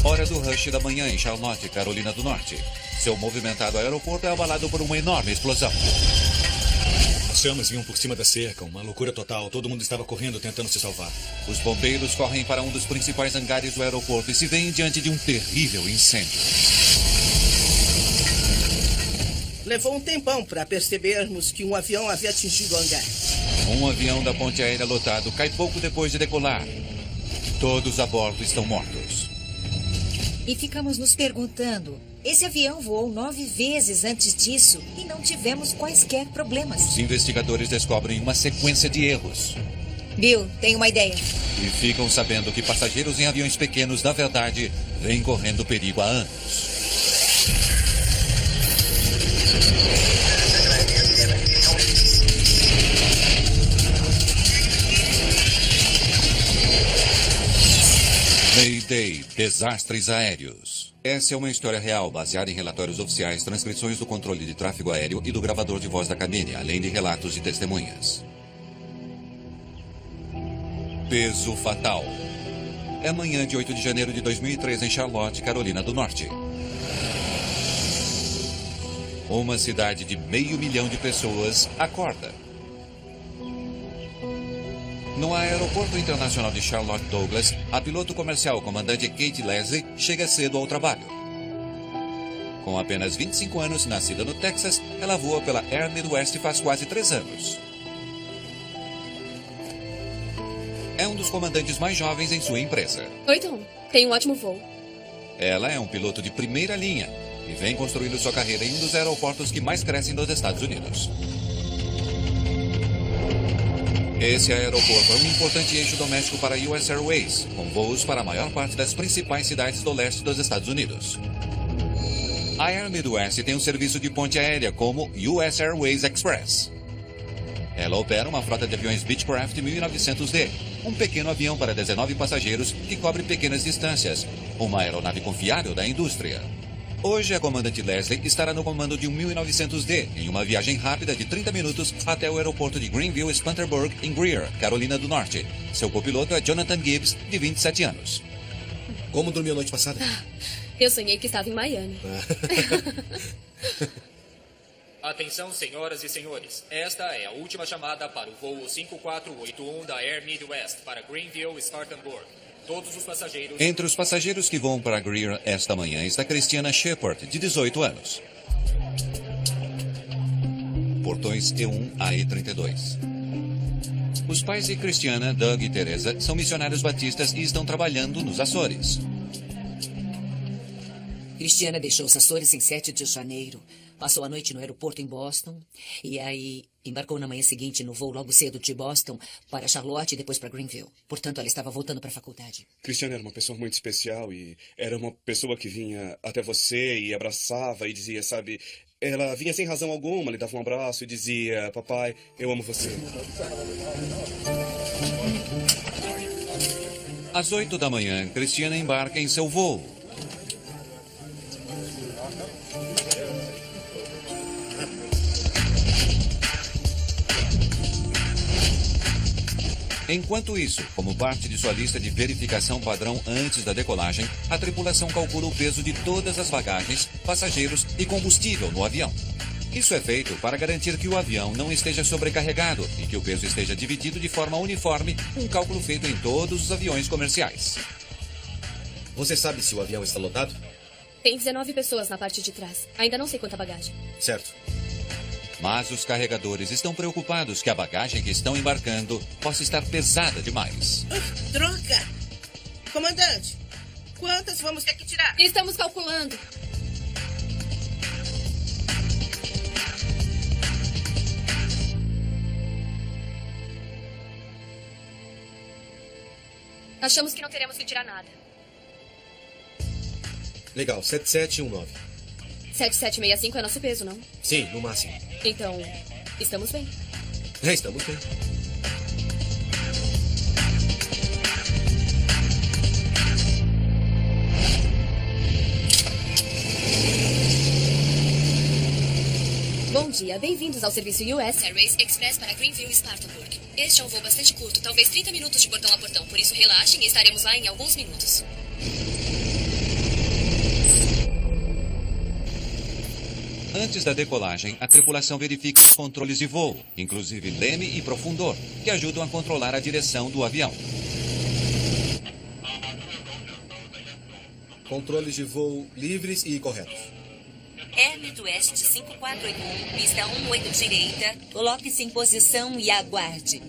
Hora do rush da manhã em Charlotte, Carolina do Norte. Seu movimentado aeroporto é abalado por uma enorme explosão. As chamas vinham por cima da cerca, uma loucura total. Todo mundo estava correndo, tentando se salvar. Os bombeiros correm para um dos principais hangares do aeroporto e se veem diante de um terrível incêndio. Levou um tempão para percebermos que um avião havia atingido o hangar. Um avião da ponte aérea lotado cai pouco depois de decolar. Todos a bordo estão mortos. E ficamos nos perguntando, esse avião voou 9 vezes antes disso e não tivemos quaisquer problemas. Os investigadores descobrem uma sequência de erros. Bill, tem uma ideia. E ficam sabendo que passageiros em aviões pequenos, na verdade, vêm correndo perigo há anos. Mayday, desastres aéreos. Essa é uma história real, baseada em relatórios oficiais, transcrições do controle de tráfego aéreo e do gravador de voz da cabine, além de relatos de testemunhas. Peso fatal. É manhã de 8 de janeiro de 2003 em Charlotte, Carolina do Norte. Uma cidade de 500 mil de pessoas acorda. No aeroporto internacional de Charlotte Douglas, a piloto comercial comandante Kate Leslie chega cedo ao trabalho. Com apenas 25 anos, nascida no Texas, ela voa pela Air Midwest faz quase 3 anos. É um dos comandantes mais jovens em sua empresa. Oi, Tom. Tem um ótimo voo. Ela é um piloto de primeira linha e vem construindo sua carreira em um dos aeroportos que mais crescem dos Estados Unidos. Esse aeroporto é um importante eixo doméstico para a US Airways, com voos para a maior parte das principais cidades do leste dos Estados Unidos. A Air Midwest tem um serviço de ponte aérea como US Airways Express. Ela opera uma frota de aviões Beechcraft 1900D, um pequeno avião para 19 passageiros que cobre pequenas distâncias, uma aeronave confiável da indústria. Hoje, a comandante Leslie estará no comando de um 1900D, em uma viagem rápida de 30 minutos até o aeroporto de Greenville-Spanterburg, em Greer, Carolina do Norte. Seu copiloto é Jonathan Gibbs, de 27 anos. Como dormiu a noite passada? Eu sonhei que estava em Miami. Atenção, senhoras e senhores. Esta é a última chamada para o voo 5481 da Air Midwest para Greenville-Spartanburg. Todos os passageiros... Entre os passageiros que vão para Greer esta manhã está Christiana Shepard, de 18 anos. Portões E1 a E32. Os pais de Christiana, Doug e Teresa, são missionários batistas e estão trabalhando nos Açores. Christiana deixou os Açores em 7 de janeiro. Passou a noite no aeroporto em Boston. E aí embarcou na manhã seguinte no voo logo cedo de Boston para Charlotte e depois para Greenville. Portanto, ela estava voltando para a faculdade. Christiana era uma pessoa muito especial e era uma pessoa que vinha até você e abraçava e dizia, sabe... Ela vinha sem razão alguma, lhe dava um abraço e dizia, papai, eu amo você. Às 8 da manhã, Christiana embarca em seu voo. Enquanto isso, como parte de sua lista de verificação padrão antes da decolagem, a tripulação calcula o peso de todas as bagagens, passageiros e combustível no avião. Isso é feito para garantir que o avião não esteja sobrecarregado e que o peso esteja dividido de forma uniforme, um cálculo feito em todos os aviões comerciais. Você sabe se o avião está lotado? Tem 19 pessoas na parte de trás. Ainda não sei quanta bagagem. Certo. Mas os carregadores estão preocupados que a bagagem que estão embarcando possa estar pesada demais. Droga! Comandante, quantas vamos ter que tirar? Estamos calculando. Achamos que não teremos que tirar nada. Legal, 7719. 7765 é nosso peso, não? Sim, no máximo. Então, estamos bem. Estamos bem. Bom dia, bem-vindos ao serviço US Airways Express para Greenville e Spartanburg. Este é um voo bastante curto, talvez 30 minutos de portão a portão, por isso relaxem e estaremos lá em alguns minutos. Antes da decolagem, a tripulação verifica os controles de voo, inclusive leme e profundor, que ajudam a controlar a direção do avião. Controles de voo livres e corretos. Air Midwest 5481, pista 18 direita. Coloque-se em posição e aguarde.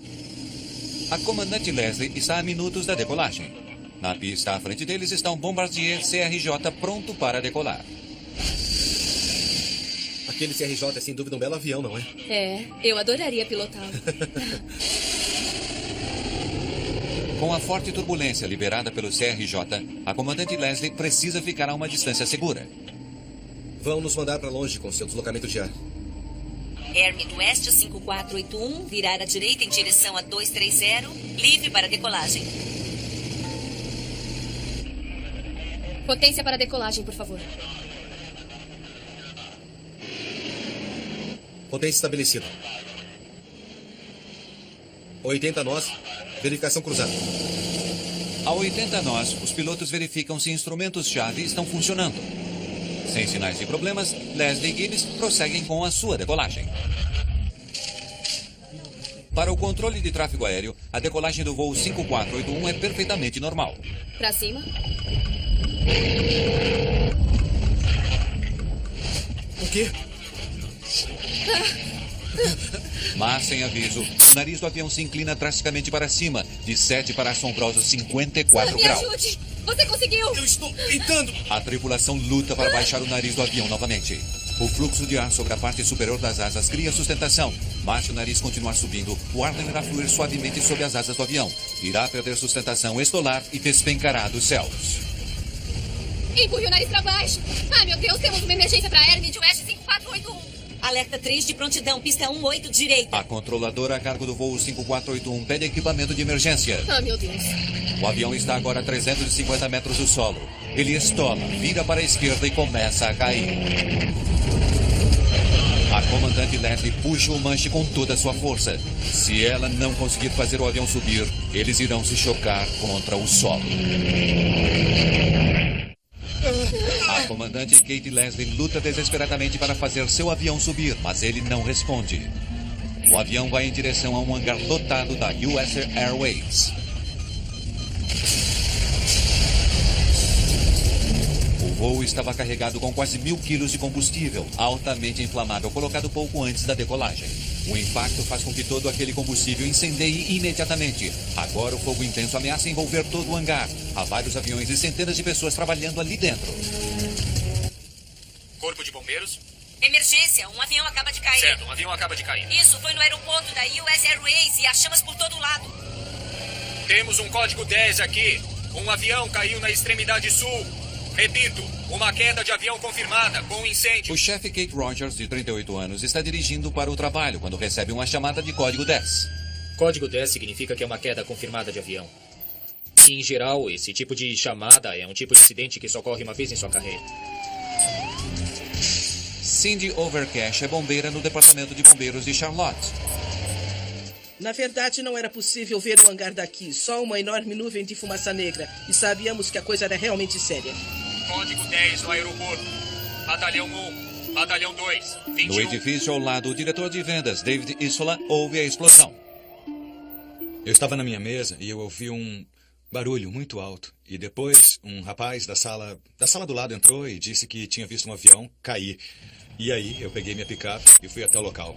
A comandante Leslie está a minutos da decolagem. Na pista à frente deles está um Bombardier CRJ pronto para decolar. Aquele CRJ é sem dúvida um belo avião, não é? É, eu adoraria pilotá-lo. Com a forte turbulência liberada pelo CRJ, a comandante Leslie precisa ficar a uma distância segura. Vão nos mandar para longe com seu deslocamento de ar. Air Midwest 5481, virar à direita em direção a 230, livre para decolagem. Potência para decolagem, por favor. Potência estabelecida. 80 nós, verificação cruzada. A 80 nós, os pilotos verificam se instrumentos-chave estão funcionando. Sem sinais de problemas, Leslie e Gibbs prosseguem com a sua decolagem. Para o controle de tráfego aéreo, a decolagem do voo 5481 é perfeitamente normal. Pra cima. O quê? Mas, sem aviso, o nariz do avião se inclina drasticamente para cima, de 7 para assombrosos 54 Me graus. ajude! Você conseguiu! Eu estou tentando! A tripulação luta para baixar o nariz do avião novamente. O fluxo de ar sobre a parte superior das asas cria sustentação, mas se o nariz continuar subindo, o ar deverá fluir suavemente sob as asas do avião. Irá perder sustentação, estolar e despencará dos céus. Empurre o nariz pra baixo! Ai, meu Deus, temos uma emergência pra Air Midwest 5481! Alerta 3 de prontidão, pista 18 direita. A controladora a cargo do voo 5481 pede equipamento de emergência. Ah, meu Deus. O avião está agora a 350 metros do solo. Ele estola, vira para a esquerda e começa a cair. A comandante Leslie puxa o manche com toda a sua força. Se ela não conseguir fazer o avião subir, eles irão se chocar contra o solo. A comandante Kate Leslie luta desesperadamente para fazer seu avião subir, mas ele não responde. O avião vai em direção a um hangar lotado da US Airways. O voo estava carregado com quase 1.000 quilos de combustível, altamente inflamável, colocado pouco antes da decolagem. O impacto faz com que todo aquele combustível incendeie imediatamente. Agora o fogo intenso ameaça envolver todo o hangar. Há vários aviões e centenas de pessoas trabalhando ali dentro. Corpo de bombeiros? Emergência, um avião acaba de cair. Certo, um avião acaba de cair. Isso, foi no aeroporto da US Airways e há chamas por todo lado. Temos um código 10 aqui. Um avião caiu na extremidade sul. Repito, uma queda de avião confirmada com incêndio. O chefe Kate Rogers, de 38 anos, está dirigindo para o trabalho quando recebe uma chamada de código 10. Código 10 significa que é uma queda confirmada de avião. Em geral, esse tipo de chamada é um tipo de acidente que só ocorre uma vez em sua carreira. Cindy Overcash é bombeira no departamento de bombeiros de Charlotte. Na verdade, não era possível ver o hangar daqui, só uma enorme nuvem de fumaça negra. E sabíamos que a coisa era realmente séria. Código 10 no aeroporto. Batalhão 1, Batalhão 2, 21. No edifício ao lado, o diretor de vendas, David Isola, ouve a explosão. Eu estava na minha mesa e eu ouvi um barulho muito alto. E depois, um rapaz da sala do lado entrou e disse que tinha visto um avião cair. E aí, eu peguei minha picape e fui até o local.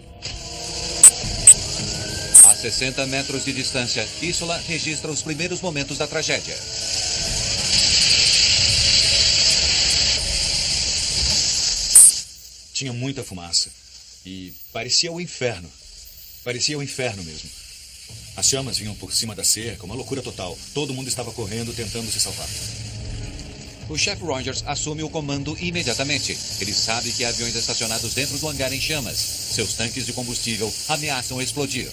A 60 metros de distância, Isola registra os primeiros momentos da tragédia. Tinha muita fumaça. E parecia o inferno. Parecia o inferno mesmo. As chamas vinham por cima da cerca, uma loucura total. Todo mundo estava correndo, tentando se salvar. O chefe Rogers assume o comando imediatamente. Ele sabe que há aviões estacionados dentro do hangar em chamas. Seus tanques de combustível ameaçam explodir.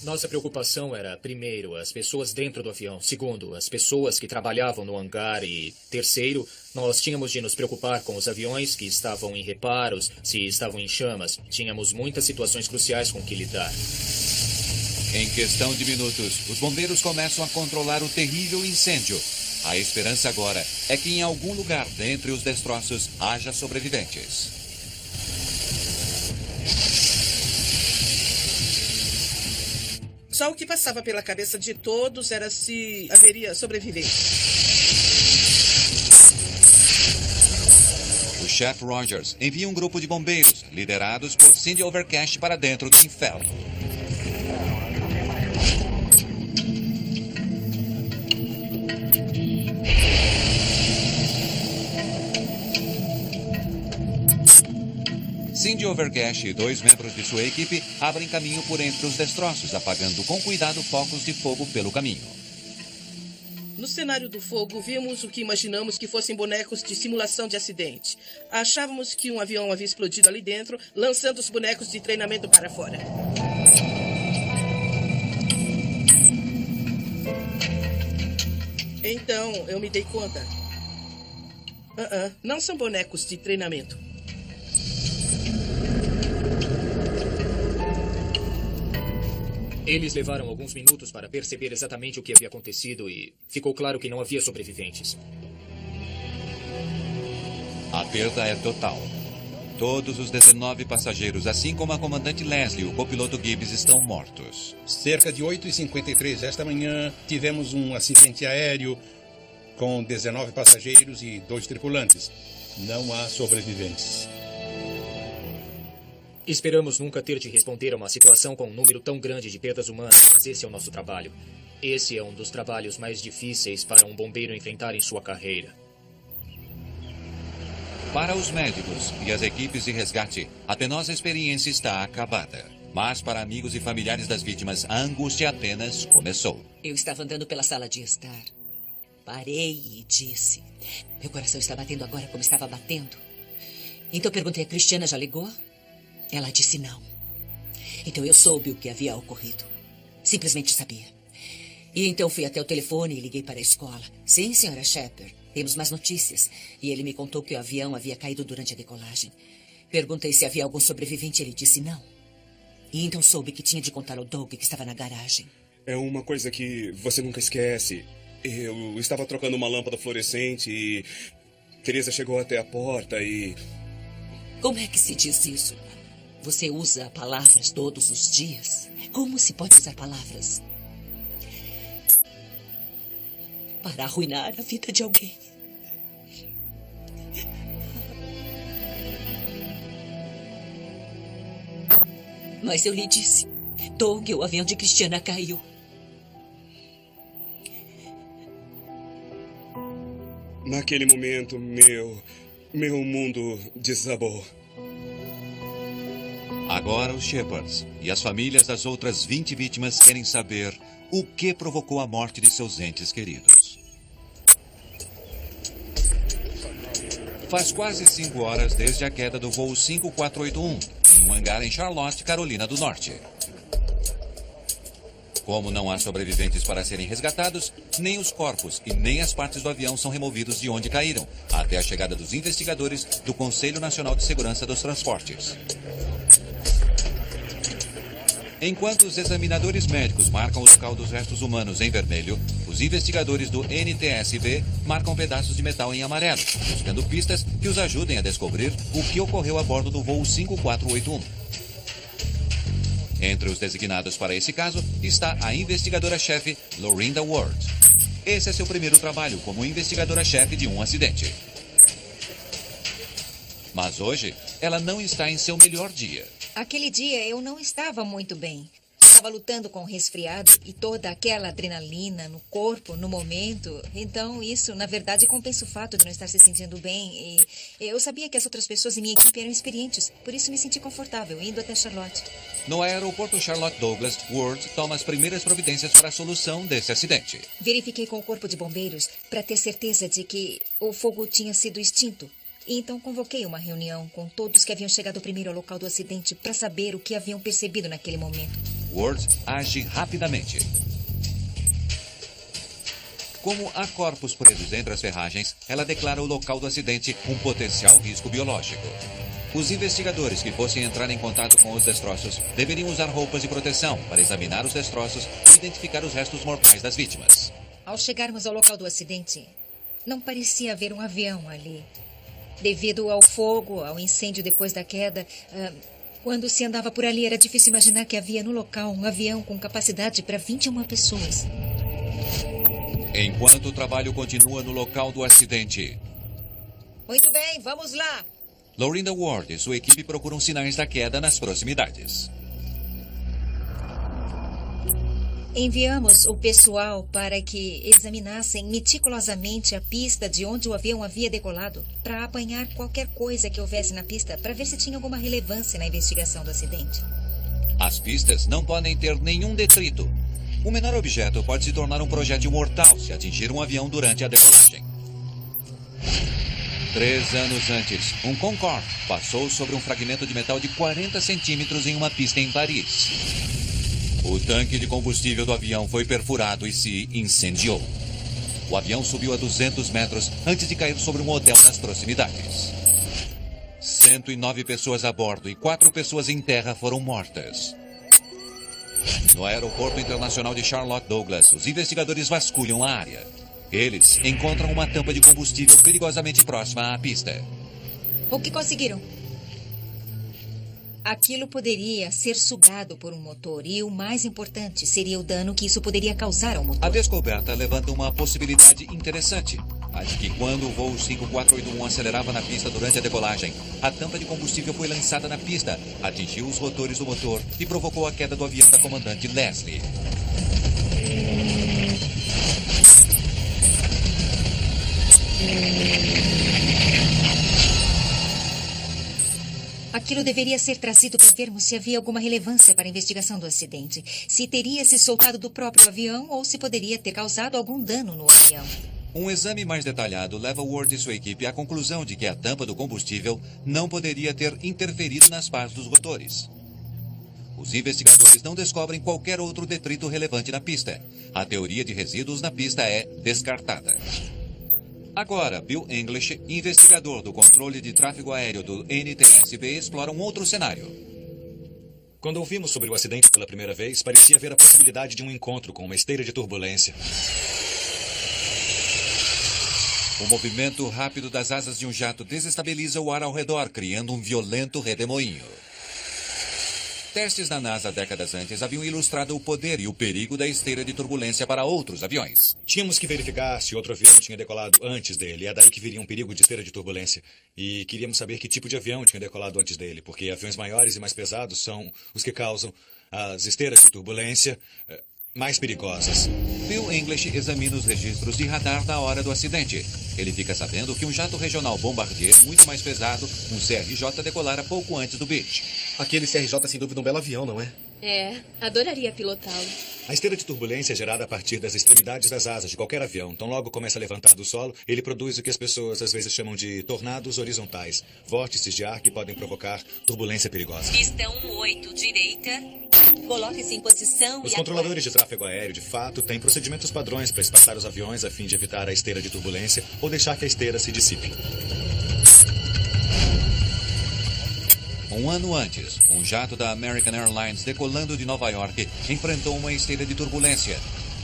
Nossa preocupação era, primeiro, as pessoas dentro do avião. Segundo, as pessoas que trabalhavam no hangar. E, terceiro, nós tínhamos de nos preocupar com os aviões que estavam em reparos, se estavam em chamas. Tínhamos muitas situações cruciais com que lidar. Em questão de minutos, os bombeiros começam a controlar o terrível incêndio. A esperança agora é que em algum lugar dentre os destroços haja sobreviventes. Só o que passava pela cabeça de todos era se haveria sobrevivente. O chefe Rogers envia um grupo de bombeiros, liderados por Cindy Overcash, para dentro do inferno. Cindy Overcash e 2 membros de sua equipe abrem caminho por entre os destroços, apagando com cuidado focos de fogo pelo caminho. No cenário do fogo, vimos o que imaginamos que fossem bonecos de simulação de acidente. Achávamos que um avião havia explodido ali dentro, lançando os bonecos de treinamento para fora. Então, eu me dei conta. Não são bonecos de treinamento. Eles levaram alguns minutos para perceber exatamente o que havia acontecido e ficou claro que não havia sobreviventes. A perda é total. Todos os 19 passageiros, assim como a comandante Leslie e o copiloto Gibbs, estão mortos. Cerca de 8h53 esta manhã, tivemos um acidente aéreo com 19 passageiros e 2 tripulantes. Não há sobreviventes. Esperamos nunca ter de responder a uma situação com um número tão grande de perdas humanas, mas esse é o nosso trabalho. Esse é um dos trabalhos mais difíceis para um bombeiro enfrentar em sua carreira. Para os médicos e as equipes de resgate, a penosa experiência está acabada. Mas para amigos e familiares das vítimas, a angústia apenas começou. Eu estava andando pela sala de estar. Parei e disse: meu coração está batendo agora como estava batendo. Então perguntei a Cristiana: já ligou? Ela disse não. Então eu soube o que havia ocorrido. Simplesmente sabia. E então fui até o telefone e liguei para a escola. Sim, senhora Shepard, temos mais notícias. E ele me contou que o avião havia caído durante a decolagem. Perguntei se havia algum sobrevivente e ele disse não. E então soube que tinha de contar ao Doug que estava na garagem. É uma coisa que você nunca esquece. Eu estava trocando uma lâmpada fluorescente e Teresa chegou até a porta e... Como é que se diz isso? Você usa palavras todos os dias? Como se pode usar palavras para arruinar a vida de alguém? Mas eu lhe disse, Doug, o avião de Cristiana caiu. Naquele momento, meu mundo desabou. Agora os Shepards e as famílias das outras 20 vítimas querem saber o que provocou a morte de seus entes queridos. Faz quase 5 horas desde a queda do voo 5481, em um hangar em Charlotte, Carolina do Norte. Como não há sobreviventes para serem resgatados, nem os corpos e nem as partes do avião são removidos de onde caíram, até a chegada dos investigadores do Conselho Nacional de Segurança dos Transportes. Enquanto os examinadores médicos marcam o local dos restos humanos em vermelho, os investigadores do NTSB marcam pedaços de metal em amarelo, buscando pistas que os ajudem a descobrir o que ocorreu a bordo do voo 5481. Entre os designados para esse caso está a investigadora-chefe Lorinda Ward. Esse é seu primeiro trabalho como investigadora-chefe de um acidente. Mas hoje, ela não está em seu melhor dia. Aquele dia eu não estava muito bem. Estava lutando com o resfriado e toda aquela adrenalina no corpo, no momento. Então, isso, na verdade, compensa o fato de não estar se sentindo bem. E eu sabia que as outras pessoas em minha equipe eram experientes. Por isso, me senti confortável, indo até Charlotte. No aeroporto Charlotte Douglas, Ward toma as primeiras providências para a solução desse acidente. Verifiquei com o corpo de bombeiros para ter certeza de que o fogo tinha sido extinto. E então convoquei uma reunião com todos que haviam chegado primeiro ao local do acidente para saber o que haviam percebido naquele momento. Ward age rapidamente. Como há corpos presos entre as ferragens, ela declara o local do acidente um potencial risco biológico. Os investigadores que fossem entrar em contato com os destroços deveriam usar roupas de proteção para examinar os destroços e identificar os restos mortais das vítimas. Ao chegarmos ao local do acidente, não parecia haver um avião ali. Devido ao fogo, ao incêndio depois da queda, Quando se andava por ali, era difícil imaginar que havia no local um avião com capacidade para 21 pessoas. Enquanto o trabalho continua no local do acidente, Muito bem, vamos lá. Lorinda Ward e sua equipe procuram sinais da queda nas proximidades. Enviamos o pessoal para que examinassem meticulosamente a pista de onde o avião havia decolado, para apanhar qualquer coisa que houvesse na pista, para ver se tinha alguma relevância na investigação do acidente. As pistas não podem ter nenhum detrito. O menor objeto pode se tornar um projétil mortal se atingir um avião durante a decolagem. 3 anos antes, um Concorde passou sobre um fragmento de metal de 40 centímetros em uma pista em Paris. O tanque de combustível do avião foi perfurado e se incendiou. O avião subiu a 200 metros antes de cair sobre um hotel nas proximidades. 109 pessoas a bordo e 4 pessoas em terra foram mortas. No aeroporto internacional de Charlotte Douglas, os investigadores vasculham a área. Eles encontram uma tampa de combustível perigosamente próxima à pista. O que conseguiram? Aquilo poderia ser sugado por um motor e o mais importante seria o dano que isso poderia causar ao motor. A descoberta levanta uma possibilidade interessante. A de que quando o voo 5481 acelerava na pista durante a decolagem, a tampa de combustível foi lançada na pista, atingiu os rotores do motor e provocou a queda do avião da comandante Leslie. Aquilo deveria ser trazido para vermos se havia alguma relevância para a investigação do acidente. Se teria se soltado do próprio avião ou se poderia ter causado algum dano no avião. Um exame mais detalhado leva Ward e sua equipe à conclusão de que a tampa do combustível não poderia ter interferido nas pás dos rotores. Os investigadores não descobrem qualquer outro detrito relevante na pista. A teoria de resíduos na pista é descartada. Agora, Bill English, investigador do controle de tráfego aéreo do NTSB, explora um outro cenário. Quando ouvimos sobre o acidente pela primeira vez, parecia haver a possibilidade de um encontro com uma esteira de turbulência. O movimento rápido das asas de um jato desestabiliza o ar ao redor, criando um violento redemoinho. Testes da NASA décadas antes haviam ilustrado o poder e o perigo da esteira de turbulência para outros aviões. Tínhamos que verificar se outro avião tinha decolado antes dele. É daí que viria um perigo de esteira de turbulência. E queríamos saber que tipo de avião tinha decolado antes dele, porque aviões maiores e mais pesados são os que causam as esteiras de turbulência mais perigosas. Bill English examina os registros de radar da hora do acidente. Ele fica sabendo que um jato regional Bombardier muito mais pesado, um CRJ, decolara pouco antes do Beech. Aquele CRJ é sem dúvida um belo avião, não é? É, adoraria pilotá-lo. A esteira de turbulência é gerada a partir das extremidades das asas de qualquer avião. Então, logo começa a levantar do solo, ele produz o que as pessoas às vezes chamam de tornados horizontais. Vórtices de ar que podem provocar turbulência perigosa. Pista 18, direita. Coloque-se em posição Os controladores de tráfego aéreo, de fato, têm procedimentos padrões para espaçar os aviões a fim de evitar a esteira de turbulência ou deixar que a esteira se dissipe. Um ano antes, um jato da American Airlines decolando de Nova York enfrentou uma esteira de turbulência.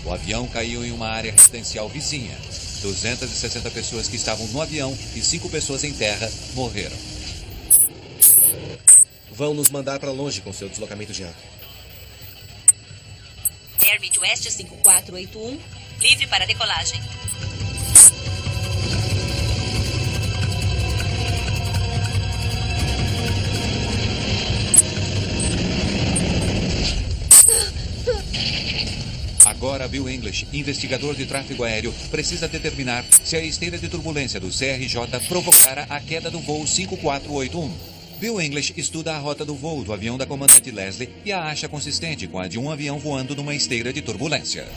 O avião caiu em uma área residencial vizinha. 260 pessoas que estavam no avião e 5 pessoas em terra morreram. Vão nos mandar para longe com seu deslocamento de ar. Air Midwest 5481, livre para decolagem. Agora, Bill English, investigador de tráfego aéreo, precisa determinar se a esteira de turbulência do CRJ provocara a queda do voo 5481. Bill English estuda a rota do voo do avião da comandante Leslie e a acha consistente com a de um avião voando numa esteira de turbulência.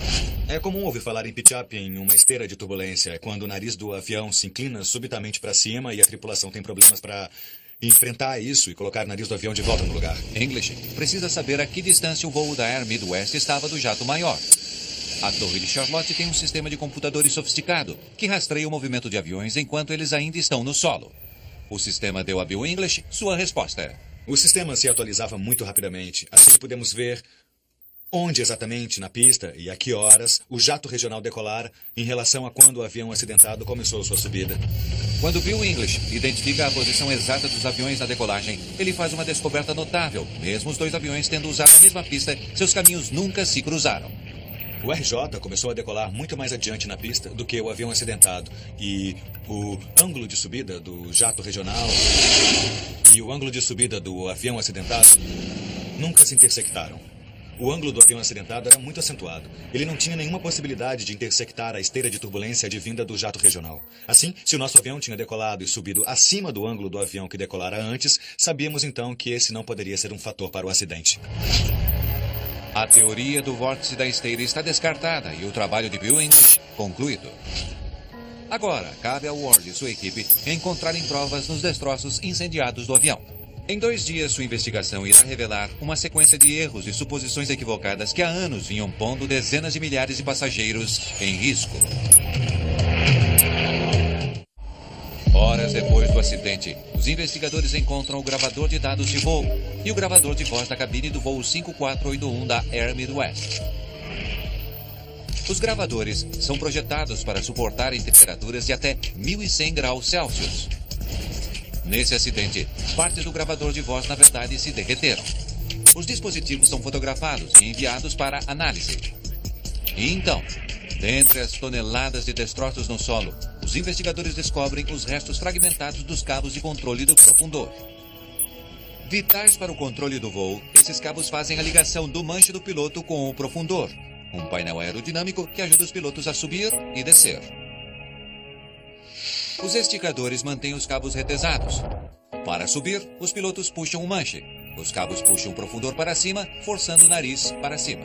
É comum ouvir falar em pitch-up em uma esteira de turbulência. É quando o nariz do avião se inclina subitamente para cima e a tripulação tem problemas para enfrentar isso e colocar o nariz do avião de volta no lugar. English precisa saber a que distância o voo da Air Midwest estava do jato maior. A torre de Charlotte tem um sistema de computadores sofisticado que rastreia o movimento de aviões enquanto eles ainda estão no solo. O sistema deu a Bill English sua resposta. O sistema se atualizava muito rapidamente. Assim podemos ver onde exatamente na pista e a que horas o jato regional decolara em relação a quando o avião acidentado começou sua subida. Quando Bill English identifica a posição exata dos aviões na decolagem, ele faz uma descoberta notável. Mesmo os dois aviões tendo usado a mesma pista, seus caminhos nunca se cruzaram. O RJ começou a decolar muito mais adiante na pista do que o avião acidentado. E o ângulo de subida do jato regional e o ângulo de subida do avião acidentado nunca se intersectaram. O ângulo do avião acidentado era muito acentuado. Ele não tinha nenhuma possibilidade de intersectar a esteira de turbulência advinda do jato regional. Assim, se o nosso avião tinha decolado e subido acima do ângulo do avião que decolara antes, sabíamos então que esse não poderia ser um fator para o acidente. A teoria do vórtice da esteira está descartada e o trabalho de Bill English concluído. Agora, cabe ao Ward e sua equipe encontrarem provas nos destroços incendiados do avião. Em 2 dias, sua investigação irá revelar uma sequência de erros e suposições equivocadas que há anos vinham pondo dezenas de milhares de passageiros em risco. Horas depois do acidente, os investigadores encontram o gravador de dados de voo e o gravador de voz da cabine do voo 5481 da Air Midwest. Os gravadores são projetados para suportarem temperaturas de até 1.100 graus Celsius. Nesse acidente, parte do gravador de voz, na verdade, se derreteram. Os dispositivos são fotografados e enviados para análise. E então, dentre as toneladas de destroços no solo, os investigadores descobrem os restos fragmentados dos cabos de controle do profundor. Vitais para o controle do voo, esses cabos fazem a ligação do manche do piloto com o profundor, um painel aerodinâmico que ajuda os pilotos a subir e descer. Os esticadores mantêm os cabos retesados. Para subir, os pilotos puxam o manche. Os cabos puxam o profundor para cima, forçando o nariz para cima.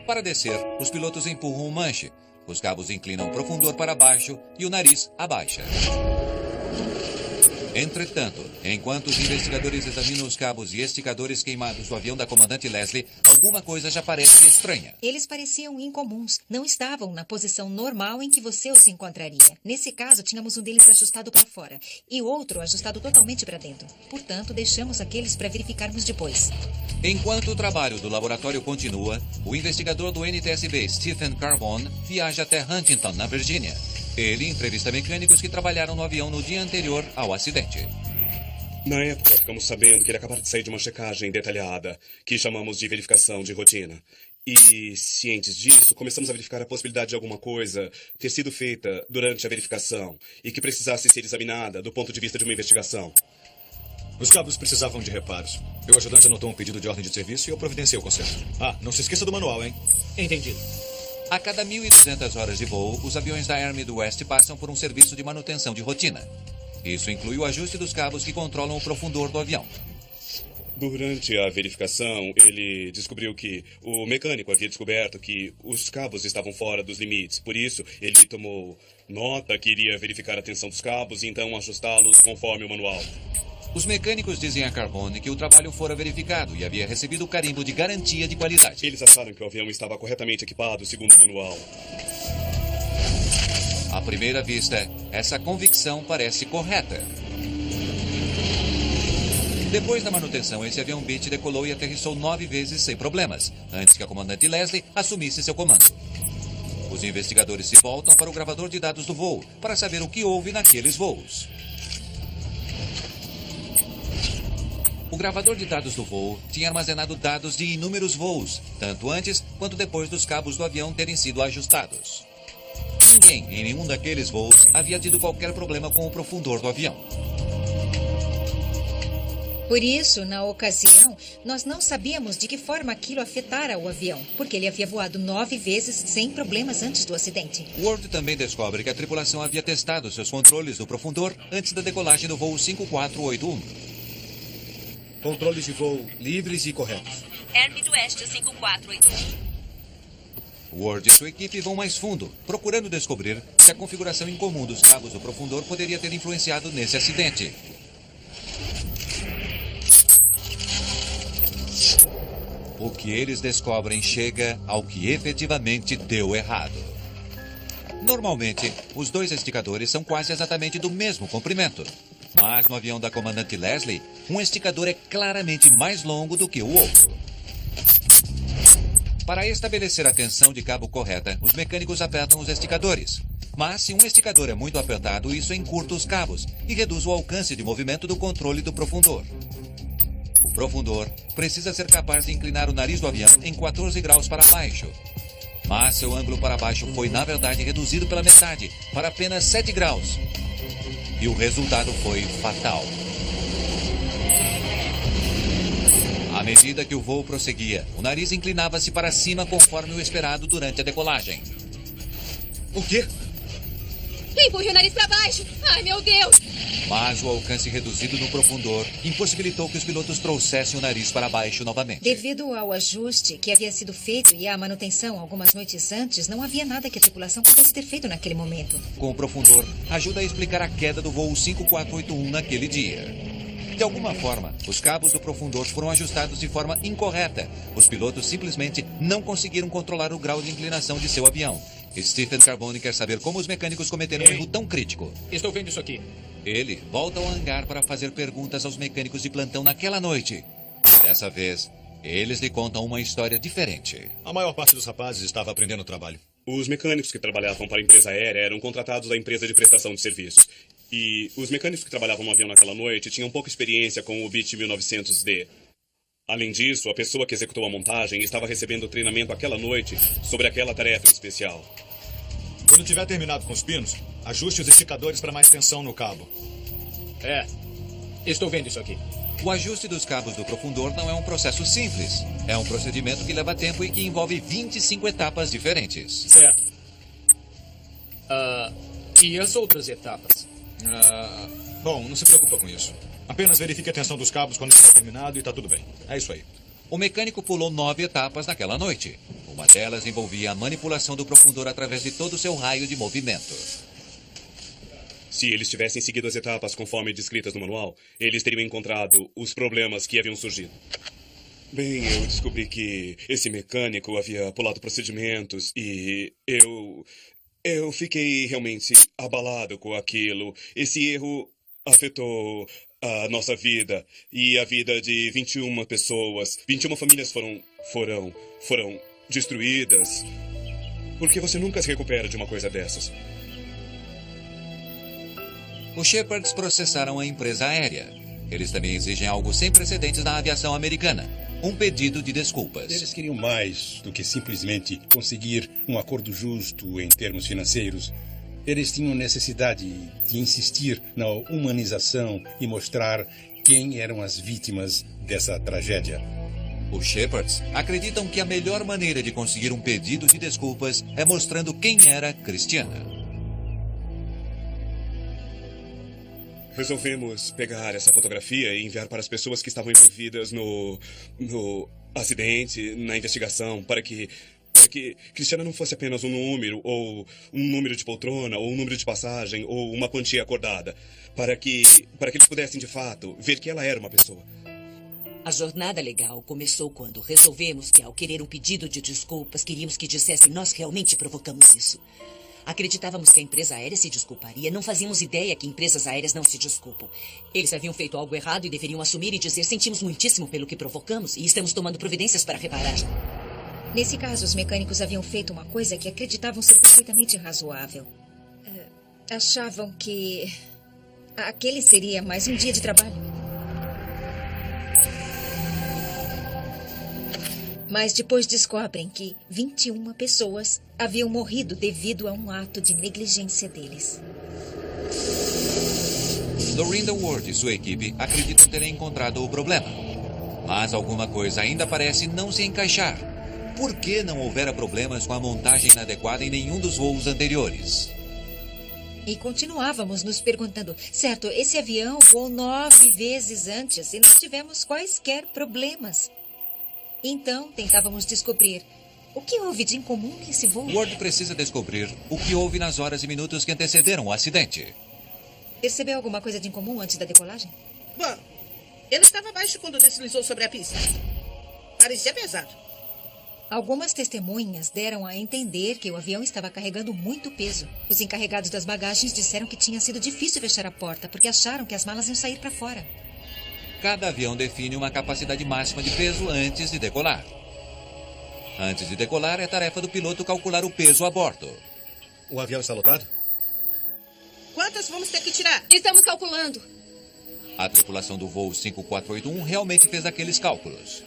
Para descer, os pilotos empurram o manche. Os cabos inclinam o profundor para baixo e o nariz abaixa. Entretanto, enquanto os investigadores examinam os cabos e esticadores queimados do avião da comandante Leslie, alguma coisa já parece estranha. Eles pareciam incomuns. Não estavam na posição normal em que você os encontraria. Nesse caso, tínhamos um deles ajustado para fora e o outro ajustado totalmente para dentro. Portanto, deixamos aqueles para verificarmos depois. Enquanto o trabalho do laboratório continua, o investigador do NTSB, Stephen Carbone, viaja até Huntington, na Virgínia. Ele entrevista mecânicos que trabalharam no avião no dia anterior ao acidente. Na época, ficamos sabendo que ele acabara de sair de uma checagem detalhada, que chamamos de verificação de rotina. E, cientes disso, começamos a verificar a possibilidade de alguma coisa ter sido feita durante a verificação e que precisasse ser examinada do ponto de vista de uma investigação. Os cabos precisavam de reparos. Meu ajudante anotou um pedido de ordem de serviço e eu providenciei o conserto. Não se esqueça do manual, hein? Entendido. A cada 1.200 horas de voo, os aviões da Air Midwest passam por um serviço de manutenção de rotina. Isso inclui o ajuste dos cabos que controlam o profundor do avião. Durante a verificação, ele descobriu que o mecânico havia descoberto que os cabos estavam fora dos limites. Por isso, ele tomou nota que iria verificar a tensão dos cabos e então ajustá-los conforme o manual. Os mecânicos dizem a Carbone que o trabalho fora verificado e havia recebido o carimbo de garantia de qualidade. Eles acharam que o avião estava corretamente equipado segundo o manual. À primeira vista, essa convicção parece correta. Depois da manutenção, esse avião Beech decolou e aterrissou 9 vezes sem problemas, antes que a comandante Leslie assumisse seu comando. Os investigadores se voltam para o gravador de dados do voo para saber o que houve naqueles voos. O gravador de dados do voo tinha armazenado dados de inúmeros voos, tanto antes quanto depois dos cabos do avião terem sido ajustados. Ninguém em nenhum daqueles voos havia tido qualquer problema com o profundor do avião. Por isso, na ocasião, nós não sabíamos de que forma aquilo afetara o avião, porque ele havia voado 9 vezes sem problemas antes do acidente. Ward também descobre que a tripulação havia testado seus controles do profundor antes da decolagem do voo 5481. Controles de voo livres e corretos. Air Midwest 5481. Ward e sua equipe vão mais fundo, procurando descobrir se a configuração incomum dos cabos do profundor poderia ter influenciado nesse acidente. O que eles descobrem chega ao que efetivamente deu errado. Normalmente, os dois esticadores são quase exatamente do mesmo comprimento. Mas no avião da comandante Leslie, um esticador é claramente mais longo do que o outro. Para estabelecer a tensão de cabo correta, os mecânicos apertam os esticadores. Mas se um esticador é muito apertado, isso encurta os cabos e reduz o alcance de movimento do controle do profundor. O profundor precisa ser capaz de inclinar o nariz do avião em 14 graus para baixo. Mas seu ângulo para baixo foi, na verdade, reduzido pela metade, para apenas 7 graus. E o resultado foi fatal. À medida que o voo prosseguia, o nariz inclinava-se para cima conforme o esperado durante a decolagem. O quê? Empurre o nariz para baixo! Ai, meu Deus! Mas o alcance reduzido no profundor impossibilitou que os pilotos trouxessem o nariz para baixo novamente. Devido ao ajuste que havia sido feito e à manutenção algumas noites antes, não havia nada que a tripulação pudesse ter feito naquele momento. Com o profundor, ajuda a explicar a queda do voo 5481 naquele dia. De alguma forma, os cabos do profundor foram ajustados de forma incorreta. Os pilotos simplesmente não conseguiram controlar o grau de inclinação de seu avião. Stephen Carbone quer saber como os mecânicos cometeram um erro tão crítico. Estou vendo isso aqui. Ele volta ao hangar para fazer perguntas aos mecânicos de plantão naquela noite. Dessa vez, eles lhe contam uma história diferente. A maior parte dos rapazes estava aprendendo o trabalho. Os mecânicos que trabalhavam para a empresa aérea eram contratados da empresa de prestação de serviços. E os mecânicos que trabalhavam no avião naquela noite tinham pouca experiência com o Beech 1900D. Além disso, a pessoa que executou a montagem estava recebendo treinamento aquela noite sobre aquela tarefa especial. Quando tiver terminado com os pinos, ajuste os esticadores para mais tensão no cabo. Estou vendo isso aqui. O ajuste dos cabos do profundor não é um processo simples. É um procedimento que leva tempo e que envolve 25 etapas diferentes. Certo. E as outras etapas? Bom, não se preocupa com isso. Apenas verifique a tensão dos cabos quando estiver terminado e está tudo bem. É isso aí. O mecânico pulou 9 etapas naquela noite. Uma delas envolvia a manipulação do profundor através de todo o seu raio de movimento. Se eles tivessem seguido as etapas conforme descritas no manual, eles teriam encontrado os problemas que haviam surgido. Bem, eu descobri que esse mecânico havia pulado procedimentos e eu fiquei realmente abalado com aquilo. Esse erro afetou a nossa vida e a vida de 21 pessoas. 21 famílias foram destruídas. Porque você nunca se recupera de uma coisa dessas. Os Shepards processaram a empresa aérea. Eles também exigem algo sem precedentes na aviação americana. Um pedido de desculpas. Eles queriam mais do que simplesmente conseguir um acordo justo em termos financeiros. Eles tinham necessidade de insistir na humanização e mostrar quem eram as vítimas dessa tragédia. Os Shepards acreditam que a melhor maneira de conseguir um pedido de desculpas é mostrando quem era Christiana. Resolvemos pegar essa fotografia e enviar para as pessoas que estavam envolvidas no acidente, na investigação, para que Christiana não fosse apenas um número, ou um número de poltrona, ou um número de passagem, ou uma quantia acordada, para que eles pudessem, de fato, ver que ela era uma pessoa. A jornada legal começou quando resolvemos que, ao querer um pedido de desculpas, queríamos que dissessem nós realmente provocamos isso. Acreditávamos que a empresa aérea se desculparia. Não fazíamos ideia que empresas aéreas não se desculpam. Eles haviam feito algo errado e deveriam assumir e dizer: sentimos muitíssimo pelo que provocamos e estamos tomando providências para reparar. Nesse caso, os mecânicos haviam feito uma coisa que acreditavam ser perfeitamente razoável. Achavam que aquele seria mais um dia de trabalho. Mas depois descobrem que 21 pessoas haviam morrido devido a um ato de negligência deles. Lorinda Ward e sua equipe acreditam terem encontrado o problema. Mas alguma coisa ainda parece não se encaixar. Por que não houvera problemas com a montagem inadequada em nenhum dos voos anteriores? E continuávamos nos perguntando, certo, esse avião voou 9 vezes antes e não tivemos quaisquer problemas. Então, tentávamos descobrir o que houve de incomum nesse voo. Ward precisa descobrir o que houve nas horas e minutos que antecederam o acidente. Percebeu alguma coisa de incomum antes da decolagem? Bom, ele estava baixo quando deslizou sobre a pista. Parecia pesado. Algumas testemunhas deram a entender que o avião estava carregando muito peso. Os encarregados das bagagens disseram que tinha sido difícil fechar a porta, porque acharam que as malas iam sair para fora. Cada avião define uma capacidade máxima de peso antes de decolar. Antes de decolar, é tarefa do piloto calcular o peso a bordo. O avião está lotado? Quantas vamos ter que tirar? Estamos calculando. A tripulação do voo 5481 realmente fez aqueles cálculos.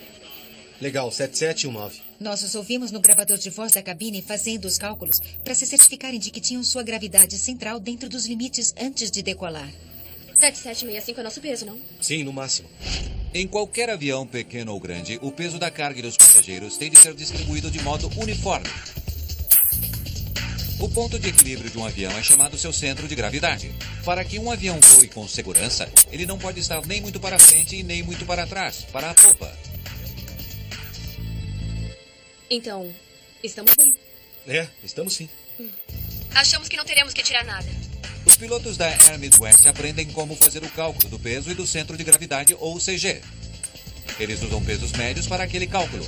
Legal, 7719. Nós os ouvimos no gravador de voz da cabine fazendo os cálculos para se certificarem de que tinham sua gravidade central dentro dos limites antes de decolar. 7765 é nosso peso, não? Sim, no máximo. Em qualquer avião, pequeno ou grande, o peso da carga e dos passageiros tem de ser distribuído de modo uniforme. O ponto de equilíbrio de um avião é chamado seu centro de gravidade. Para que um avião voe com segurança, ele não pode estar nem muito para frente e nem muito para trás, para a popa. Então, estamos bem. Estamos sim. Achamos que não teremos que tirar nada. Os pilotos da Air Midwest aprendem como fazer o cálculo do peso e do centro de gravidade, ou CG. Eles usam pesos médios para aquele cálculo.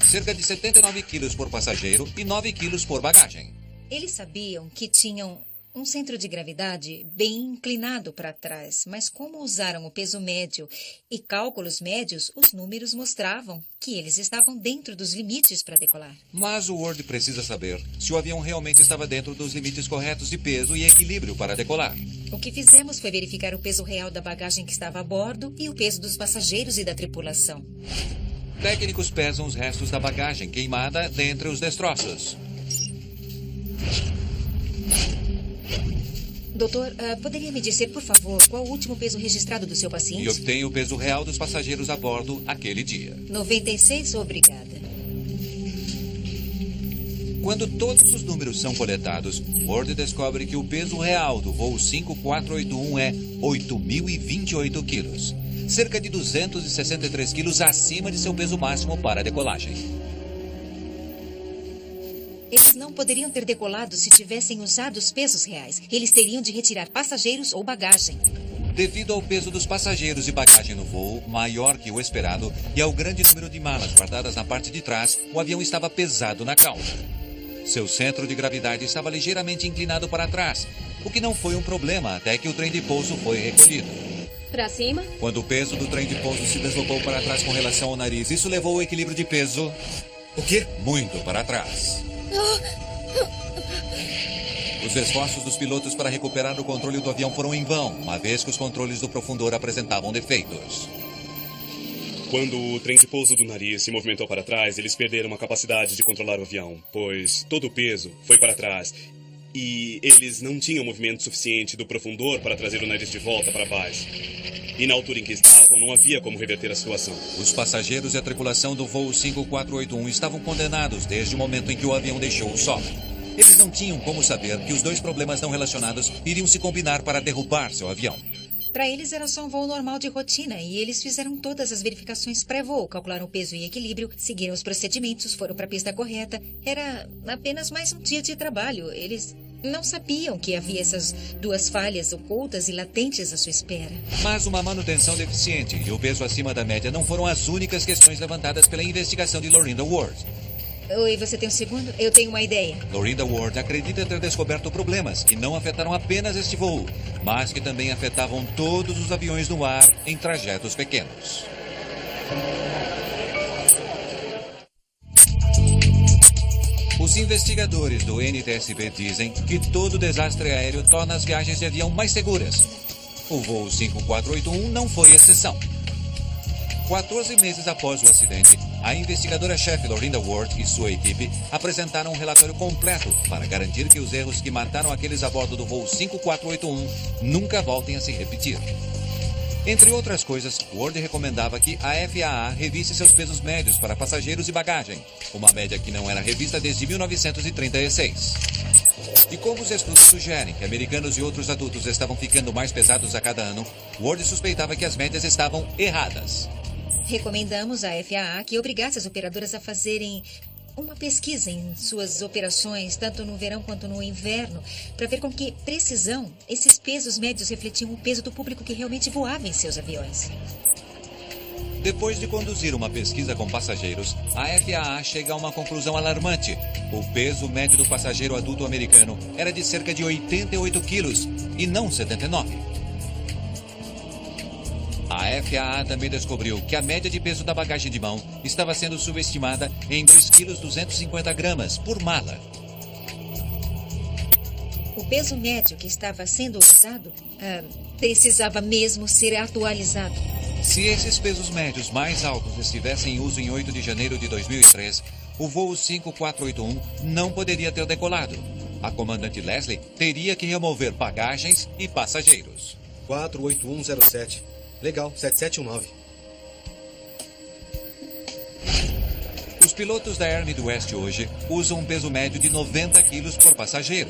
Cerca de 79 quilos por passageiro e 9 quilos por bagagem. Eles sabiam que tinham um centro de gravidade bem inclinado para trás, mas como usaram o peso médio e cálculos médios, os números mostravam que eles estavam dentro dos limites para decolar. Mas o Ward precisa saber se o avião realmente estava dentro dos limites corretos de peso e equilíbrio para decolar. O que fizemos foi verificar o peso real da bagagem que estava a bordo e o peso dos passageiros e da tripulação. Técnicos pesam os restos da bagagem queimada dentre os destroços. Doutor, poderia me dizer, por favor, qual o último peso registrado do seu paciente? E obtém o peso real dos passageiros a bordo aquele dia. 96, obrigada. Quando todos os números são coletados, Ward descobre que o peso real do voo 5481 é 8.028 quilos. Cerca de 263 quilos acima de seu peso máximo para a decolagem. Eles não poderiam ter decolado se tivessem usado os pesos reais. Eles teriam de retirar passageiros ou bagagem. Devido ao peso dos passageiros e bagagem no voo, maior que o esperado, e ao grande número de malas guardadas na parte de trás, o avião estava pesado na cauda. Seu centro de gravidade estava ligeiramente inclinado para trás, o que não foi um problema até que o trem de pouso foi recolhido. Para cima? Quando o peso do trem de pouso se deslocou para trás com relação ao nariz, isso levou o equilíbrio de peso... O quê? Muito para trás. Os esforços dos pilotos para recuperar o controle do avião foram em vão, uma vez que os controles do profundor apresentavam defeitos. Quando o trem de pouso do nariz se movimentou para trás, eles perderam a capacidade de controlar o avião, pois todo o peso foi para trás e eles não tinham movimento suficiente do profundor para trazer o nariz de volta para baixo. E na altura em que estavam, não havia como reverter a situação. Os passageiros e a tripulação do voo 5481 estavam condenados desde o momento em que o avião deixou o solo. Eles não tinham como saber que os dois problemas não relacionados iriam se combinar para derrubar seu avião. Para eles era só um voo normal de rotina e eles fizeram todas as verificações pré-voo, calcularam o peso e equilíbrio, seguiram os procedimentos, foram para a pista correta. Era apenas mais um dia de trabalho. Eles não sabiam que havia essas duas falhas ocultas e latentes à sua espera. Mas uma manutenção deficiente e o peso acima da média não foram as únicas questões levantadas pela investigação de Lorinda Ward. Oi, você tem um segundo? Eu tenho uma ideia. Lorinda Ward acredita ter descoberto problemas que não afetaram apenas este voo, mas que também afetavam todos os aviões no ar em trajetos pequenos. Os investigadores do NTSB dizem que todo desastre aéreo torna as viagens de avião mais seguras. O voo 5481 não foi exceção. 14 meses após o acidente, a investigadora-chefe Lorinda Ward e sua equipe apresentaram um relatório completo para garantir que os erros que mataram aqueles a bordo do voo 5481 nunca voltem a se repetir. Entre outras coisas, Ward recomendava que a FAA revisse seus pesos médios para passageiros e bagagem, uma média que não era revista desde 1936. E como os estudos sugerem que americanos e outros adultos estavam ficando mais pesados a cada ano, Ward suspeitava que as médias estavam erradas. Recomendamos à FAA que obrigasse as operadoras a fazerem uma pesquisa em suas operações, tanto no verão quanto no inverno, para ver com que precisão esses pesos médios refletiam o peso do público que realmente voava em seus aviões. Depois de conduzir uma pesquisa com passageiros, a FAA chega a uma conclusão alarmante. O peso médio do passageiro adulto americano era de cerca de 88 quilos e não 79. A FAA também descobriu que a média de peso da bagagem de mão estava sendo subestimada em 2,5 quilos 250 gramas por mala. O peso médio que estava sendo usado precisava mesmo ser atualizado. Se esses pesos médios mais altos estivessem em uso em 8 de janeiro de 2003, o voo 5481 não poderia ter decolado. A comandante Leslie teria que remover bagagens e passageiros. 48107. Legal, 7719. Os pilotos da Air Midwest hoje usam um peso médio de 90 quilos por passageiro,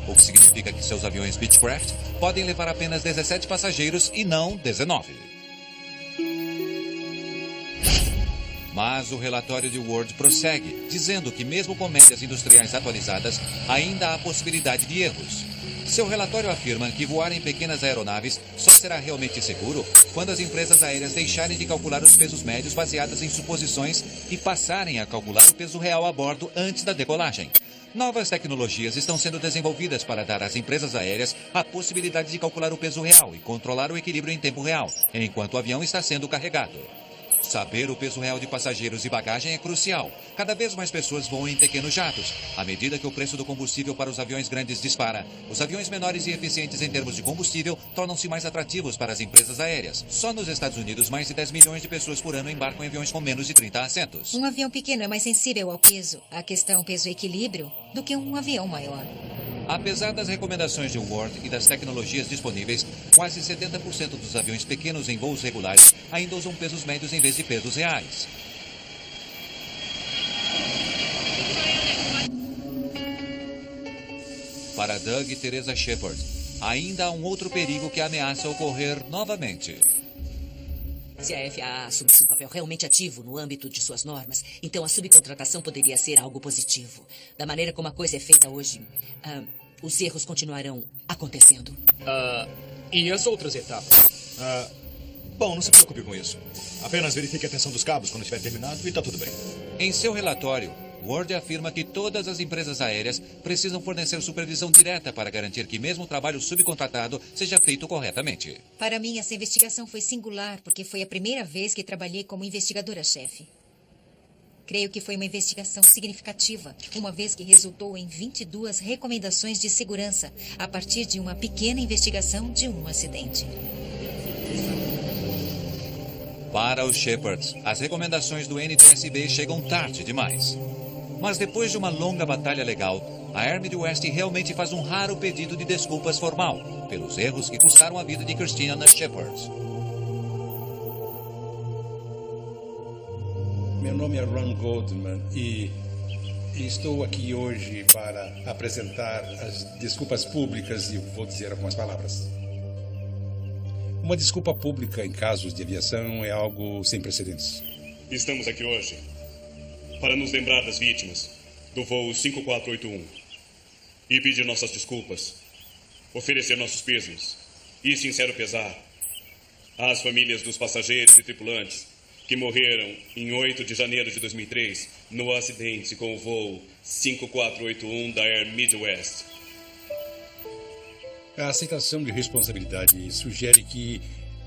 o que significa que seus aviões Beechcraft podem levar apenas 17 passageiros e não 19. Mas o relatório de Ward prossegue, dizendo que mesmo com médias industriais atualizadas, ainda há possibilidade de erros. Seu relatório afirma que voar em pequenas aeronaves só será realmente seguro quando as empresas aéreas deixarem de calcular os pesos médios baseadas em suposições e passarem a calcular o peso real a bordo antes da decolagem. Novas tecnologias estão sendo desenvolvidas para dar às empresas aéreas a possibilidade de calcular o peso real e controlar o equilíbrio em tempo real, enquanto o avião está sendo carregado. Saber o peso real de passageiros e bagagem é crucial. Cada vez mais pessoas voam em pequenos jatos. À medida que o preço do combustível para os aviões grandes dispara, os aviões menores e eficientes em termos de combustível tornam-se mais atrativos para as empresas aéreas. Só nos Estados Unidos, mais de 10 milhões de pessoas por ano embarcam em aviões com menos de 30 assentos. Um avião pequeno é mais sensível ao peso, à questão peso-equilíbrio, do que um avião maior. Apesar das recomendações de Ward e das tecnologias disponíveis, quase 70% dos aviões pequenos em voos regulares ainda usam pesos médios em vez de pesos reais. Para Doug e Teresa Shepard, ainda há um outro perigo que ameaça ocorrer novamente. Se a FAA assumisse um papel realmente ativo no âmbito de suas normas, então a subcontratação poderia ser algo positivo. Da maneira como a coisa é feita hoje, os erros continuarão acontecendo. E as outras etapas? Bom, não se preocupe com isso. Apenas verifique a tensão dos cabos quando estiver terminado e está tudo bem. Em seu relatório, Ward afirma que todas as empresas aéreas precisam fornecer supervisão direta para garantir que mesmo o trabalho subcontratado seja feito corretamente. Para mim, essa investigação foi singular, porque foi a primeira vez que trabalhei como investigadora-chefe. Creio que foi uma investigação significativa, uma vez que resultou em 22 recomendações de segurança, a partir de uma pequena investigação de um acidente. Para os Shepards, as recomendações do NTSB chegam tarde demais. Mas depois de uma longa batalha legal, a Air Midwest realmente faz um raro pedido de desculpas formal pelos erros que custaram a vida de Christina Shepard. Meu nome é Ron Goldman e estou aqui hoje para apresentar as desculpas públicas e vou dizer algumas palavras. Uma desculpa pública em casos de aviação é algo sem precedentes. Estamos aqui hoje para nos lembrar das vítimas do voo 5481 e pedir nossas desculpas, oferecer nossos pêsames e sincero pesar às famílias dos passageiros e tripulantes que morreram em 8 de janeiro de 2003 no acidente com o voo 5481 da Air Midwest. A aceitação de responsabilidade sugere que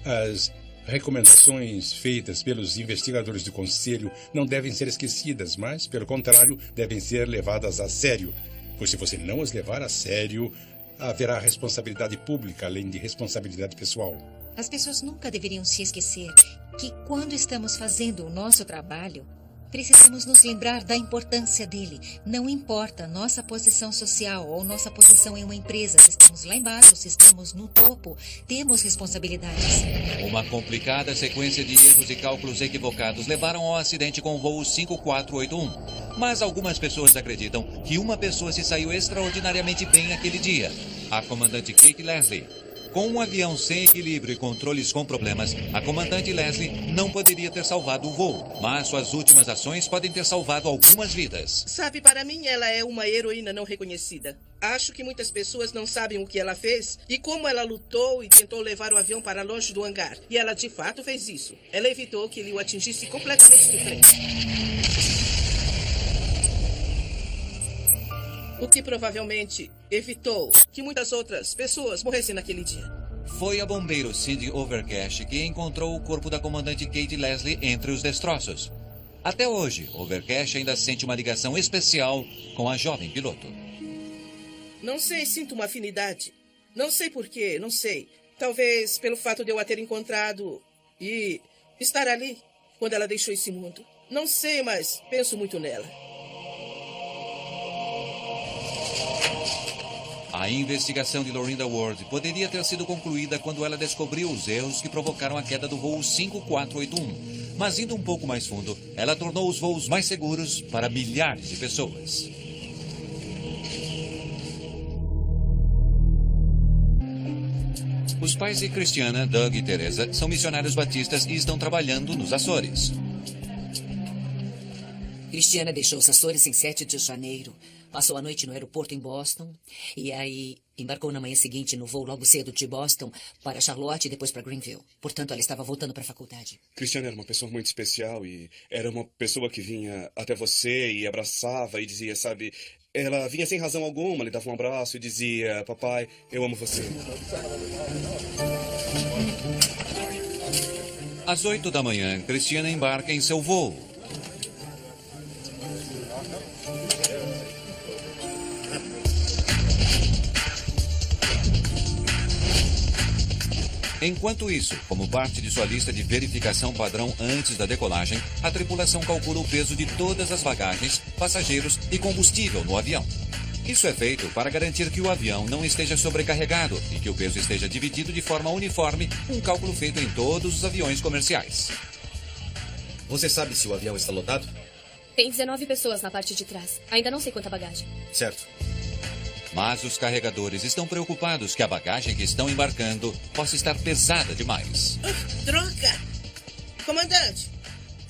as recomendações feitas pelos investigadores do Conselho não devem ser esquecidas, mas, pelo contrário, devem ser levadas a sério. Pois se você não as levar a sério, haverá responsabilidade pública além de responsabilidade pessoal. As pessoas nunca deveriam se esquecer que, quando estamos fazendo o nosso trabalho, precisamos nos lembrar da importância dele. Não importa nossa posição social ou nossa posição em uma empresa. Se estamos lá embaixo, se estamos no topo, temos responsabilidades. Uma complicada sequência de erros e cálculos equivocados levaram ao acidente com o voo 5481. Mas algumas pessoas acreditam que uma pessoa se saiu extraordinariamente bem aquele dia. A comandante Kate Leslie. Com um avião sem equilíbrio e controles com problemas, a comandante Leslie não poderia ter salvado o voo, mas suas últimas ações podem ter salvado algumas vidas. Sabe, para mim ela é uma heroína não reconhecida. Acho que muitas pessoas não sabem o que ela fez e como ela lutou e tentou levar o avião para longe do hangar. E ela de fato fez isso. Ela evitou que ele o atingisse completamente de frente. O que provavelmente evitou que muitas outras pessoas morressem naquele dia. Foi a bombeiro Cindy Overcash que encontrou o corpo da comandante Kate Leslie entre os destroços. Até hoje, Overcash ainda sente uma ligação especial com a jovem piloto. Não sei, sinto uma afinidade. Não sei porquê, não sei. Talvez pelo fato de eu a ter encontrado e estar ali quando ela deixou esse mundo. Não sei, mas penso muito nela. A investigação de Lorinda Ward poderia ter sido concluída quando ela descobriu os erros que provocaram a queda do voo 5481. Mas indo um pouco mais fundo, ela tornou os voos mais seguros para milhares de pessoas. Os pais de Christiana, Doug e Teresa são missionários batistas e estão trabalhando nos Açores. Christiana deixou os Açores em 7 de janeiro. Passou a noite no aeroporto em Boston. E aí embarcou na manhã seguinte no voo logo cedo de Boston para Charlotte e depois para Greenville. Portanto, ela estava voltando para a faculdade. Christiana era uma pessoa muito especial e era uma pessoa que vinha até você e abraçava e dizia, sabe... Ela vinha sem razão alguma, lhe dava um abraço e dizia, papai, eu amo você. Às 8 da manhã, Christiana embarca em seu voo. Enquanto isso, como parte de sua lista de verificação padrão antes da decolagem, a tripulação calcula o peso de todas as bagagens, passageiros e combustível no avião. Isso é feito para garantir que o avião não esteja sobrecarregado e que o peso esteja dividido de forma uniforme, um cálculo feito em todos os aviões comerciais. Você sabe se o avião está lotado? Tem 19 pessoas na parte de trás. Ainda não sei quanta bagagem. Certo. Mas os carregadores estão preocupados que a bagagem que estão embarcando possa estar pesada demais. Droga! Comandante,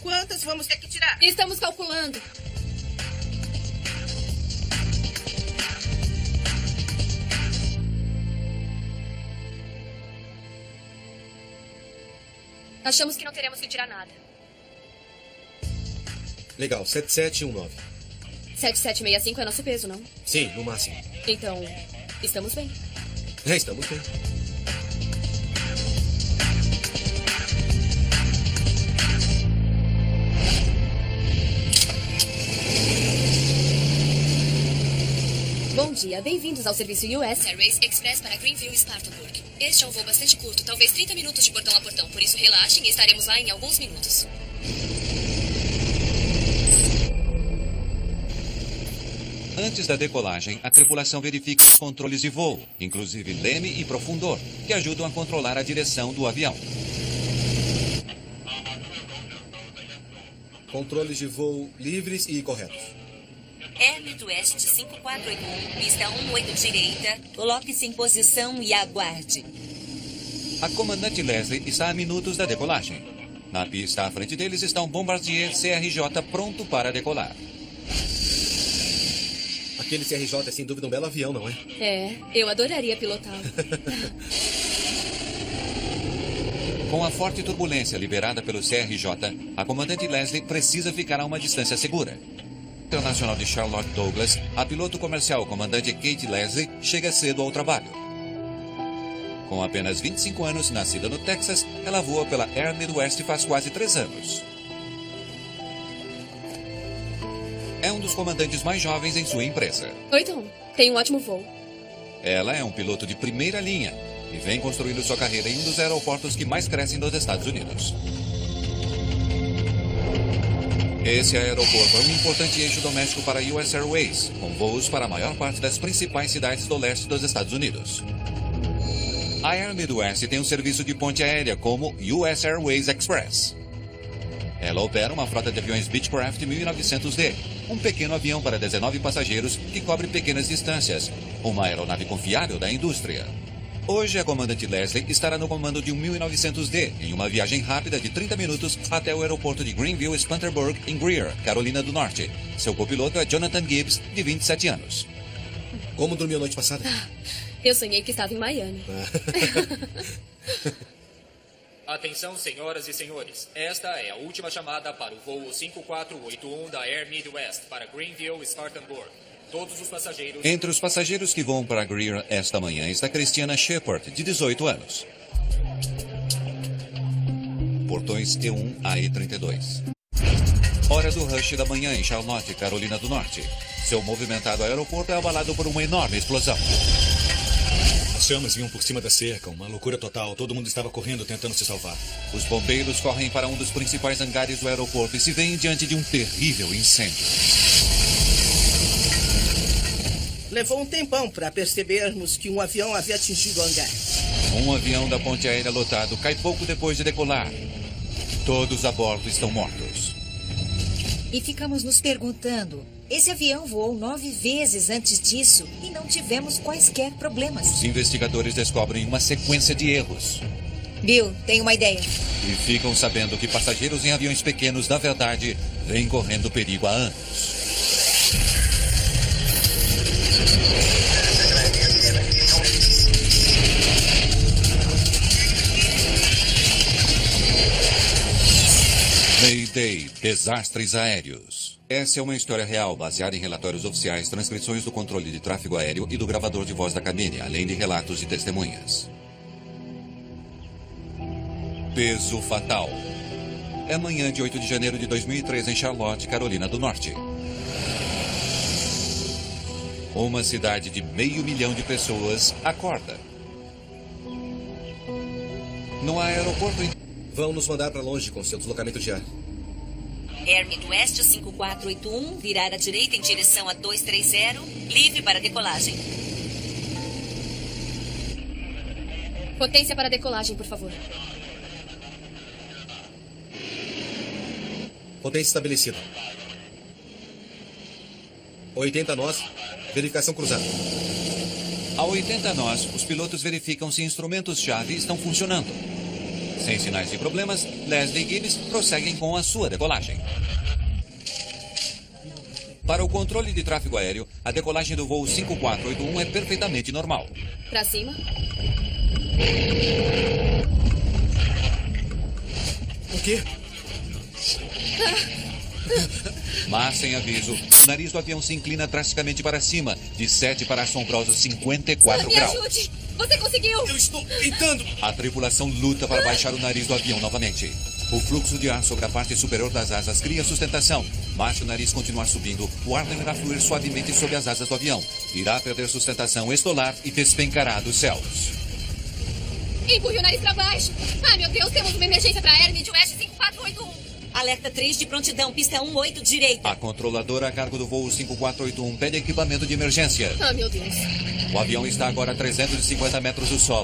quantas vamos ter que tirar? Estamos calculando. Achamos que não teremos que tirar nada. Legal, 7719. 7765 é nosso peso, não? Sim, no máximo. Então, estamos bem. Estamos bem. Bom dia, bem-vindos ao serviço US Airways Express para Greenville e Spartanburg. Este é um voo bastante curto, talvez 30 minutos de portão a portão, por isso relaxem e estaremos lá em alguns minutos. Antes da decolagem, a tripulação verifica os controles de voo, inclusive leme e profundor, que ajudam a controlar a direção do avião. Controles de voo livres e corretos. Air Midwest 5481, pista 18 direita. Coloque-se em posição e aguarde. A comandante Leslie está a minutos da decolagem. Na pista à frente deles está um Bombardier CRJ pronto para decolar. Aquele CRJ é sem dúvida um belo avião, não é? É, eu adoraria pilotá-lo. Com a forte turbulência liberada pelo CRJ, a comandante Leslie precisa ficar a uma distância segura. Internacional de Charlotte Douglas, a piloto comercial comandante Kate Leslie chega cedo ao trabalho. Com apenas 25 anos, nascida no Texas, ela voa pela Air Midwest faz quase 3 anos. É um dos comandantes mais jovens em sua empresa. Oi, Tom. Tem um ótimo voo. Ela é um piloto de primeira linha e vem construindo sua carreira em um dos aeroportos que mais crescem nos Estados Unidos. Esse aeroporto é um importante eixo doméstico para a US Airways, com voos para a maior parte das principais cidades do leste dos Estados Unidos. A Air Midwest tem um serviço de ponte aérea como US Airways Express. Ela opera uma frota de aviões Beechcraft 1900D, um pequeno avião para 19 passageiros que cobre pequenas distâncias, uma aeronave confiável da indústria. Hoje, a comandante Leslie estará no comando de um 1900D em uma viagem rápida de 30 minutos até o aeroporto de Greenville, Spartanburg, em Greer, Carolina do Norte. Seu copiloto é Jonathan Gibbs, de 27 anos. Como dormiu a noite passada? Eu sonhei que estava em Miami. Atenção, senhoras e senhores. Esta é a última chamada para o voo 5481 da Air Midwest para Greenville, Spartanburg. Todos os passageiros... Entre os passageiros que voam para Greer esta manhã está Christiana Shepard, de 18 anos. Portões E1 a E32. Hora do rush da manhã em Charlotte, Carolina do Norte. Seu movimentado aeroporto é abalado por uma enorme explosão. As chamas vinham por cima da cerca, uma loucura total. Todo mundo estava correndo tentando se salvar. Os bombeiros correm para um dos principais hangares do aeroporto e se veem diante de um terrível incêndio. Levou um tempão para percebermos que um avião havia atingido o hangar. Um avião da ponte aérea lotado cai pouco depois de decolar. Todos a bordo estão mortos. E ficamos nos perguntando, esse avião voou 9 vezes antes disso e não tivemos quaisquer problemas. Os investigadores descobrem uma sequência de erros. Bill, tenho uma ideia. E ficam sabendo que passageiros em aviões pequenos, na verdade, vêm correndo perigo há anos. Mayday, desastres aéreos. Essa é uma história real, baseada em relatórios oficiais, transcrições do controle de tráfego aéreo e do gravador de voz da cabine, além de relatos de testemunhas. Peso fatal. É manhã de 8 de janeiro de 2003 em Charlotte, Carolina do Norte. Uma cidade de 500 mil de pessoas acorda. No aeroporto... Vão nos mandar para longe com seu deslocamento de ar. Air Midwest 5481, virar à direita em direção a 230, livre para decolagem. Potência para decolagem, por favor. Potência estabelecida. 80 nós, verificação cruzada. A 80 nós, os pilotos verificam se instrumentos-chave estão funcionando. Sem sinais de problemas, Leslie e Gibbs prosseguem com a sua decolagem. Para o controle de tráfego aéreo, a decolagem do voo 5481 é perfeitamente normal. Pra cima. O quê? Mas, sem aviso, o nariz do avião se inclina drasticamente para cima, de 7 para assombrosos 54 Me graus. ajude! Você conseguiu! Eu estou tentando! A tripulação luta para baixar o nariz do avião novamente. O fluxo de ar sobre a parte superior das asas cria sustentação, mas se o nariz continuar subindo, o ar deverá fluir suavemente sobre as asas do avião. Irá perder sustentação, estolar e despencará dos céus. Empurre o nariz pra baixo! Ai, meu Deus, temos uma emergência pra Air Midwest 5481. Alerta 3 de prontidão, pista 18 direita. A controladora a cargo do voo 5481 pede equipamento de emergência. Ah, meu Deus. O avião está agora a 350 metros do solo.